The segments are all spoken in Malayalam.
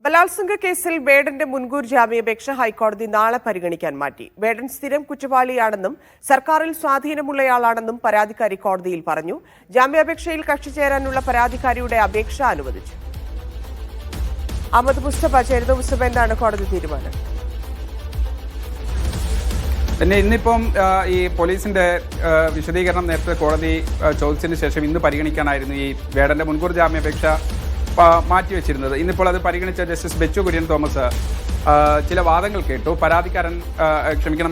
ബലാത്സംഗ കേസിൽ വേടന്റെ മുൻകൂർ ജാമ്യാപേക്ഷ ഹൈക്കോടതി നാളെ പരിഗണിക്കാൻ മാറ്റി. വേടൻ സ്ഥിരം കുറ്റവാളിയാണെന്നും സർക്കാരിൽ സ്വാധീനമുള്ളയാളാണെന്നും പരാതിക്കാരി കോടതിയിൽ പറഞ്ഞു. ജാമ്യാപേക്ഷയിൽ കക്ഷി ചേരാനുള്ള പരാതിക്കാരിയുടെ അപേക്ഷ അനുവദിച്ചു. അഹമ്മദ് മുസ്തഫ ചേരുന്ന. മുസ്തഫ, എന്താണ് കോടതി തീരുമാനം? പിന്നെ ഇന്നിപ്പം ഈ പോലീസിന്റെ വിശദീകരണം നേരത്തെ കോടതി ചോദിച്ചതിന് ശേഷം ഇന്ന് പരിഗണിക്കാനായിരുന്നു ഈ വേടന്റെ മുൻകൂർ ജാമ്യാപേക്ഷ മാറ്റിവെച്ചിരുന്നത്. ഇന്നിപ്പോൾ അത് പരിഗണിച്ച ജസ്റ്റിസ് ബെച്ചു കുര്യൻ തോമസ് ചില വാദങ്ങൾ കേട്ടു.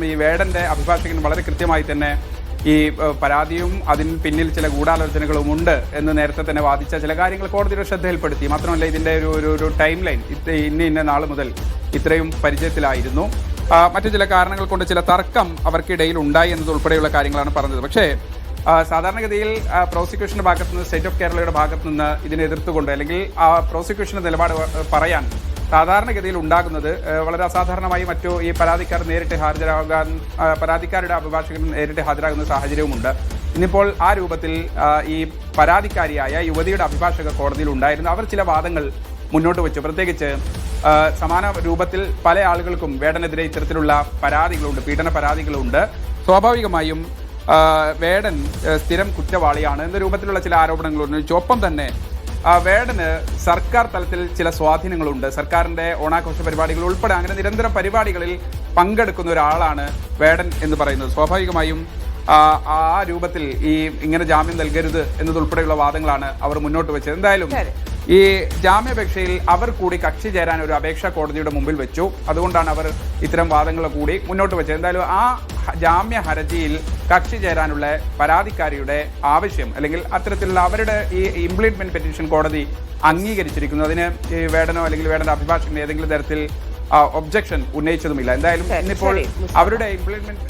ഈ വേടന്റെ അഭിഭാഷകൻ വളരെ കൃത്യമായി തന്നെ ഈ പരാതിയും അതിന് പിന്നിൽ ചില ഗൂഢാലോചനകളും ഉണ്ട് എന്ന് നേരത്തെ തന്നെ വാദിച്ച ചില കാര്യങ്ങൾ കോടതിയുടെ ശ്രദ്ധയിൽപ്പെടുത്തി. മാത്രമല്ല, ഇതിന്റെ ഒരു ടൈം ലൈൻ ഇന്ന നാൾ മുതൽ ഇത്രയും പരിചയത്തിലായിരുന്നു. മറ്റു ചില കാരണങ്ങൾ കൊണ്ട് ചില തർക്കം അവർക്കിടയിൽ ഉണ്ടായി എന്നതുൾപ്പെടെയുള്ള കാര്യങ്ങളാണ് പറഞ്ഞത്. പക്ഷേ സാധാരണഗതിയിൽ പ്രോസിക്യൂഷന്റെ ഭാഗത്തു നിന്ന്, സ്റ്റേറ്റ് ഓഫ് കേരളയുടെ ഭാഗത്തു നിന്ന് ഇതിനെ എതിർത്തുകൊണ്ട് അല്ലെങ്കിൽ ആ പ്രോസിക്യൂഷന്റെ നിലപാട് പറയാൻ സാധാരണഗതിയിൽ ഉണ്ടാകുന്നത് വളരെ അസാധാരണമായി മറ്റു ഈ പരാതിക്കാർ നേരിട്ട് ഹാജരാകാൻ പരാതിക്കാരുടെ അഭിഭാഷകൻ നേരിട്ട് ഹാജരാകുന്ന സാഹചര്യവുമുണ്ട്. ഇന്നിപ്പോൾ ആ രൂപത്തിൽ ഈ പരാതിക്കാരിയായ യുവതിയുടെ അഭിഭാഷക കോടതിയിൽ ഉണ്ടായിരുന്നു. അവർ ചില വാദങ്ങൾ മുന്നോട്ട് വെച്ചു. പ്രത്യേകിച്ച് സമാന രൂപത്തിൽ പല ആളുകൾക്കും വേടനെതിരെ ഇത്തരത്തിലുള്ള പരാതികളുണ്ട്, പീഡന പരാതികളുണ്ട്. സ്വാഭാവികമായും വേടൻ സ്ഥിരം കുറ്റവാളിയാണ് എന്ന രൂപത്തിലുള്ള ചില ആരോപണങ്ങളുണ്ട്. ഒപ്പം തന്നെ വേടന് സർക്കാർ തലത്തിൽ ചില സ്വാധീനങ്ങളുണ്ട്. സർക്കാരിന്റെ ഓണാഘോഷ പരിപാടികൾ ഉൾപ്പെടെ അങ്ങനെ നിരന്തരം പരിപാടികളിൽ പങ്കെടുക്കുന്ന ഒരാളാണ് വേടൻ എന്ന് പറയുന്നത്. സ്വാഭാവികമായും ആ രൂപത്തിൽ ഇങ്ങനെ ജാമ്യം നൽകരുത് എന്നതുൾപ്പെടെയുള്ള വാദങ്ങളാണ് അവർ മുന്നോട്ട് വെച്ചത്. എന്തായാലും ഈ ജാമ്യാപേക്ഷയിൽ അവർ കൂടി കക്ഷി ചേരാൻ ഒരു അപേക്ഷ കോടതിയുടെ മുമ്പിൽ വെച്ചു. അതുകൊണ്ടാണ് അവർ ഇത്തരം വാദങ്ങൾ കൂടി മുന്നോട്ട് വെച്ചത്. എന്തായാലും ആ ജാമ്യ ഹർജിയിൽ കക്ഷി ചേരാനുള്ള പരാതിക്കാരിയുടെ ആവശ്യം അല്ലെങ്കിൽ അത്തരത്തിലുള്ള അവരുടെ ഈ ഇംപ്ലിമെന്റ് പെറ്റീഷൻ കോടതി അംഗീകരിച്ചിരിക്കുന്നു. അതിന് ഈ വേടനോ അല്ലെങ്കിൽ വേടന്റെ അഭിഭാഷകന് ഏതെങ്കിലും തരത്തിൽ ഒബ്ജക്ഷൻ ഉന്നയിച്ചതുമില്ല. എന്തായാലും ഇന്നിപ്പോൾ അവരുടെ ഇംപ്ലിമെന്റ്